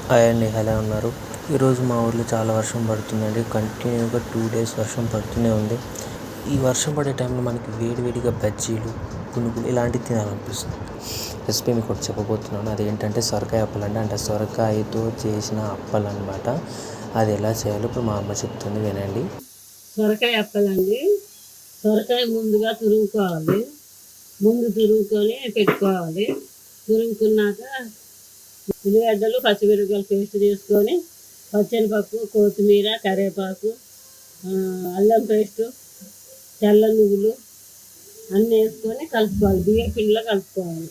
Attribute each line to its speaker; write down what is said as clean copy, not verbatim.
Speaker 1: Hi అండి, ఎలా ఉన్నారు? ఈరోజు మా ఊర్లో చాలా వర్షం పడుతుందండి. కంటిన్యూగా 2 డేస్ వర్షం పడుతూనే ఉంది. ఈ వర్షం పడే టైంలో మనకి వేడివేడిగా బజ్జీలు, పునుగులు ఇలాంటివి తినాలనిపిస్తుంది. రెసిపీ మీకు ఒకటి చెప్పబోతున్నాను. అదేంటంటే సొరకాయ అప్పలండి. అంటే సొరకాయతో చేసిన అప్పలు అనమాట. అది ఎలా చేయాలో ఇప్పుడు మా అమ్మ చెప్తుంది, వినండి.
Speaker 2: సొరకాయ అప్పలండి. సొరకాయ ముందుగా తురుముకోవాలి. తురుముకొని పెట్టుకోవాలి. తురుముకున్నాక ఉల్లిగడ్డలు, పచ్చిమిరపకాయలు పేస్ట్ చేసుకొని, పచ్చనిపప్పు, కొత్తిమీర, కరివేపాకు, అల్లం పేస్టు, తెల్ల నువ్వులు అన్నీ వేసుకొని కలుపుకోవాలి. బియ్యం పిండిలో కలుపుకోవాలి.